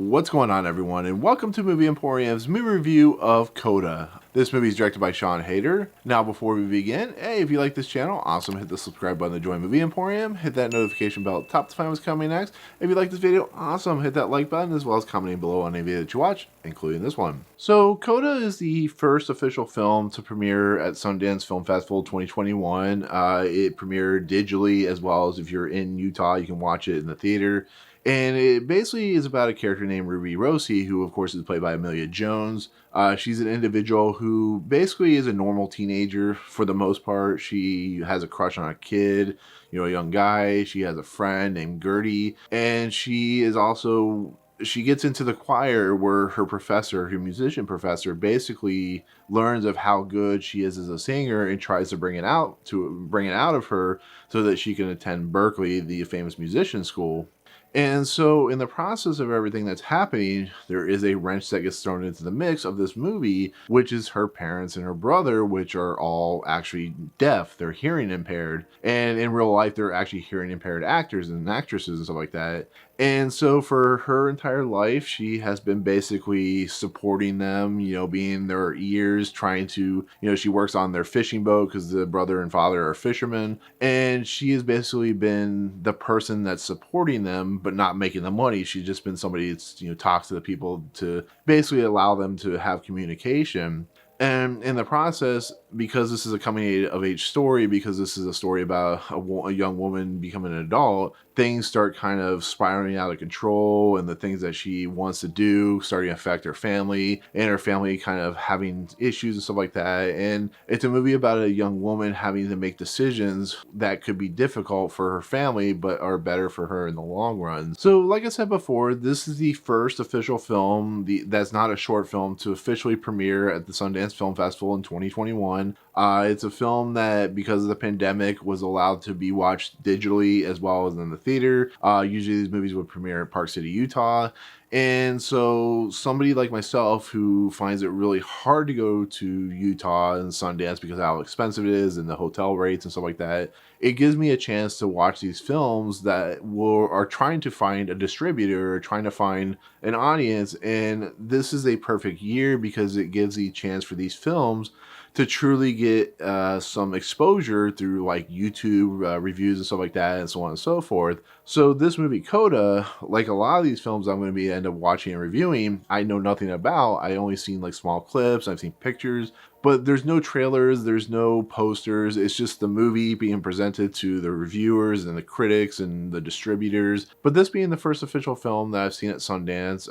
What's going on, everyone, and welcome to Movie Emporium's movie review of Coda. This movie is directed by Heder. Now, before we begin, hey, if you like this channel, awesome, hit the subscribe button to join Movie Emporium, hit that notification bell at the top to find what's coming next. If you like this video, awesome, hit that like button, as well as commenting below on any video that you watch, including this one. So, Coda is the first official film to premiere at Sundance Film Festival 2021. It premiered digitally, as well as if you're in Utah, you can watch it in the theater. And it basically is about a character named Ruby Rossi, who of course is played by Emilia Jones. She's an individual who basically is a normal teenager for the most part. She has a crush on a kid, a young guy. She has a friend named Gertie. And she gets into the choir where her professor, her musician professor, basically learns of how good she is as a singer and tries to bring it out of her so that she can attend Berkeley, the famous musician school. And so in the process of everything that's happening, there is a wrench that gets thrown into the mix of this movie, which is her parents and her brother, which are all actually deaf. They're hearing impaired. And in real life, they're actually hearing impaired actors and actresses and stuff like that. And so for her entire life, she has been basically supporting them, being their ears, trying to, she works on their fishing boat because the brother and father are fishermen. And she has basically been the person that's supporting them, but not making the money. She's just been somebody that's, talks to the people to basically allow them to have communication. And in the process, because this is a coming of age story, because this is a story about a young woman becoming an adult, things start kind of spiraling out of control, and the things that she wants to do starting to affect her family, and her family kind of having issues and stuff like that. And it's a movie about a young woman having to make decisions that could be difficult for her family, but are better for her in the long run. So like I said before, this is the first official film that's not a short film to officially premiere at the Sundance Film Festival in 2021. It's a film that, because of the pandemic, was allowed to be watched digitally as well as in the theater. Usually these movies would premiere at Park City, Utah. And so somebody like myself who finds it really hard to go to Utah and Sundance because of how expensive it is and the hotel rates and stuff like that, it gives me a chance to watch these films that are trying to find a distributor or trying to find an audience. And this is a perfect year because it gives the chance for these films to truly get some exposure through like YouTube reviews and stuff like that, and so on and so forth. So this movie Coda, like a lot of these films I'm going to end up watching and reviewing, I know nothing about. I only seen like small clips, I've seen pictures, but there's no trailers, there's no posters. It's just the movie being presented to the reviewers and the critics and the distributors. But this being the first official film that I've seen at Sundance,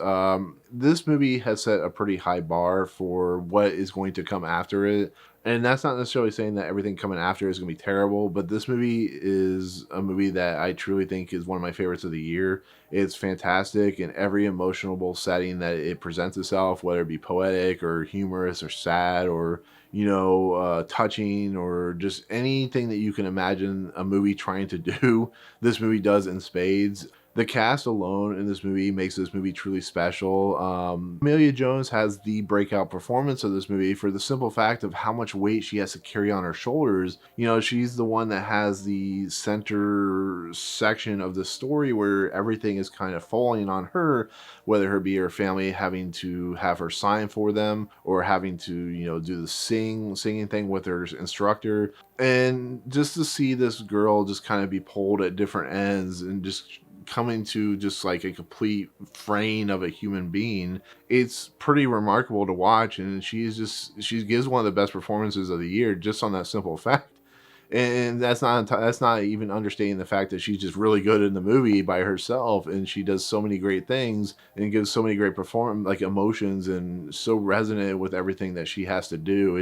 this movie has set a pretty high bar for what is going to come after it. And that's not necessarily saying that everything coming after is going to be terrible, but this movie is a movie that I truly think is one of my favorites of the year. It's fantastic in every emotional setting that it presents itself, whether it be poetic or humorous or sad or, touching or just anything that you can imagine a movie trying to do. This movie does in spades. The cast alone in this movie makes this movie truly special. Emilia Jones has the breakout performance of this movie for the simple fact of how much weight she has to carry on her shoulders. She's the one that has the center section of the story where everything is kind of falling on her, whether it be her family having to have her sign for them or having to, do the singing thing with her instructor. And just to see this girl just kind of be pulled at different ends and just coming to just like a complete fraying of a human being, it's pretty remarkable to watch. And she gives one of the best performances of the year just on that simple fact. And that's not even understating the fact that she's just really good in the movie by herself, and she does so many great things and gives so many great emotions, and so resonant with everything that she has to do.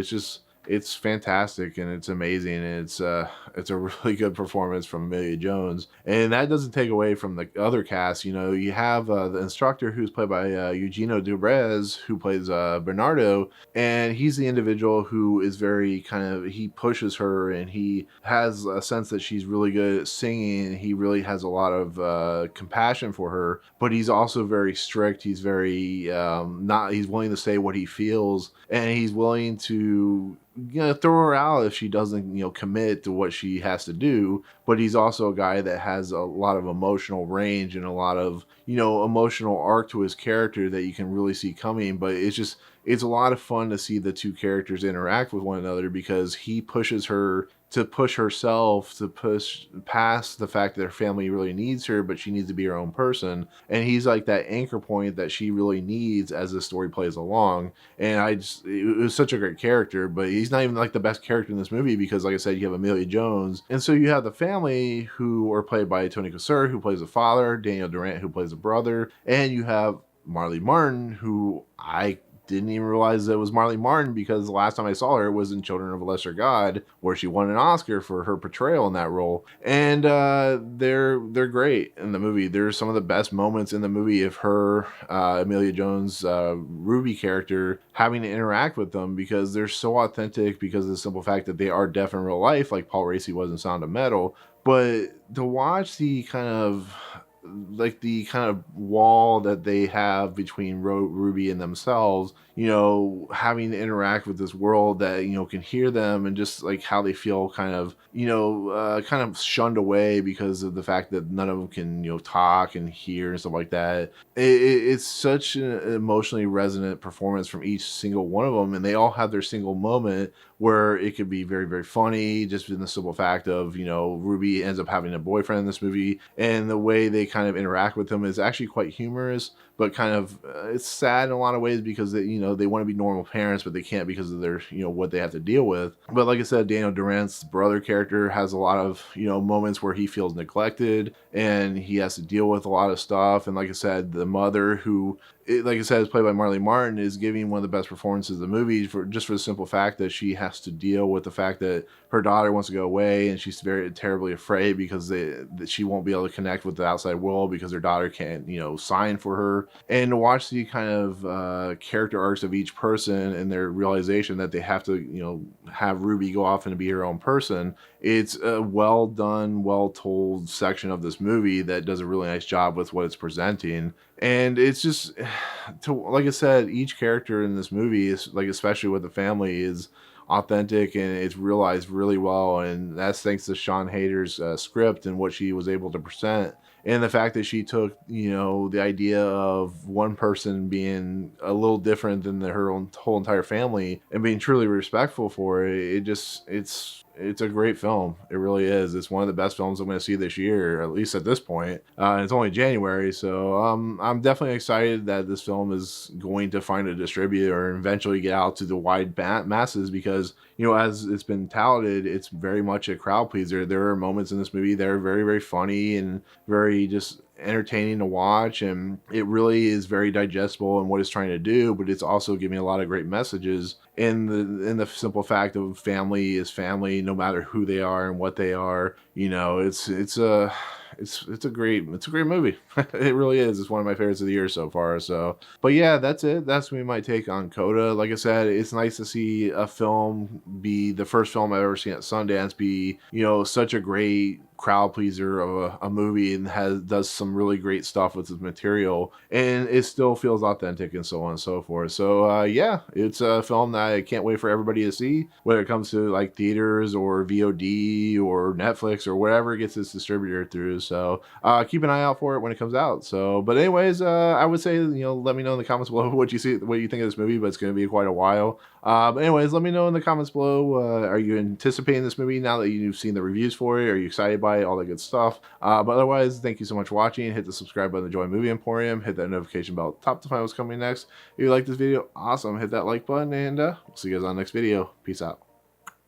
It's fantastic and it's amazing, and it's a really good performance from Emilia Jones. And that doesn't take away from the other cast. You have the instructor who's played by Eugenio Derbez, who plays Bernardo, and he's the individual who is very he pushes her, and he has a sense that she's really good at singing. He really has a lot of compassion for her, but he's also very strict. He's very he's willing to say what he feels, and he's willing to throw her out if she doesn't, commit to what she has to do. but he's also a guy that has a lot of emotional range and a lot of, emotional arc to his character that you can really see coming. But it's a lot of fun to see the two characters interact with one another, because he pushes her to push herself, to push past the fact that her family really needs her, but she needs to be her own person. And he's like that anchor point that she really needs as the story plays along. And it was such a great character, but he's not even like the best character in this movie, because like I said, you have Emilia Jones. And so you have the family, who are played by Tony Kotsur, who plays the father, Daniel Durant, who plays the brother, and you have Marlee Martin, who I didn't even realize that it was Marlee Martin, because the last time I saw her was in Children of a Lesser God, where she won an Oscar for her portrayal in that role. And they're great in the movie. There's some of the best moments in the movie of her, Emilia Jones' Ruby character, having to interact with them, because they're so authentic, because of the simple fact that they are deaf in real life, like Paul Raci was in Sound of Metal. But to watch the kind of wall that they have between Ruby and themselves, having to interact with this world that, can hear them, and just like how they feel kind of shunned away because of the fact that none of them can, talk and hear and stuff like that. It's such an emotionally resonant performance from each single one of them, and they all have their single moment where it could be very, very funny, just in the simple fact of, Ruby ends up having a boyfriend in this movie, and the way they kind of interact with him is actually quite humorous, but kind of it's sad in a lot of ways, because they want to be normal parents, but they can't because of their what they have to deal with. But like I said, Daniel Durant's brother character has a lot of moments where he feels neglected, and he has to deal with a lot of stuff. And like I said, the mother, who like I said, is played by Marlee Martin, is giving one of the best performances of the movie, for the simple fact that she has to deal with the fact that her daughter wants to go away, and she's very terribly afraid because that she won't be able to connect with the outside world, because her daughter can't sign for her. And to watch the kind of character arcs of each person and their realization that they have to have Ruby go off and be her own person, it's a well done, well told section of this movie that does a really nice job with what it's presenting. And it's just, like I said, each character in this movie is, like, especially with the family, is authentic, and it's realized really well. And that's thanks to Sian Heder's script and what she was able to present. And the fact that she took, the idea of one person being a little different than her whole entire family, and being truly respectful for it, it's a great film. It really is. It's one of the best films I'm going to see this year, at least at this point. It's only January, so I'm definitely excited that this film is going to find a distributor and eventually get out to the wide masses, because, as it's been touted, it's very much a crowd pleaser. There are moments in this movie that are very, very funny and very just entertaining to watch, and it really is very digestible in what it's trying to do, but it's also giving a lot of great messages in the simple fact of family is family, no matter who they are and what they are. It's a great movie. It really is. It's one of my favorites of the year so far. So, but yeah, that's it. That's gonna be my take on Coda. Like I said, it's nice to see a film be the first film I've ever seen at Sundance be, such a great crowd pleaser of a movie, and does some really great stuff with its material, and it still feels authentic, and so on and so forth. So yeah, it's a film that I can't wait for everybody to see, whether it comes to like theaters or VOD or Netflix or whatever it gets its distributor through. So keep an eye out for it when it comes out. So, but anyways, I would say, let me know in the comments below what you think of this movie, but it's going to be quite a while. But anyways, let me know in the comments below. Are you anticipating this movie now that you've seen the reviews for it? Are you excited by it? All that good stuff. But otherwise, thank you so much for watching. Hit the subscribe button to join Movie Emporium. Hit that notification bell at the top to find what's coming next. If you like this video, awesome. Hit that like button, and we'll see you guys on the next video. Peace out.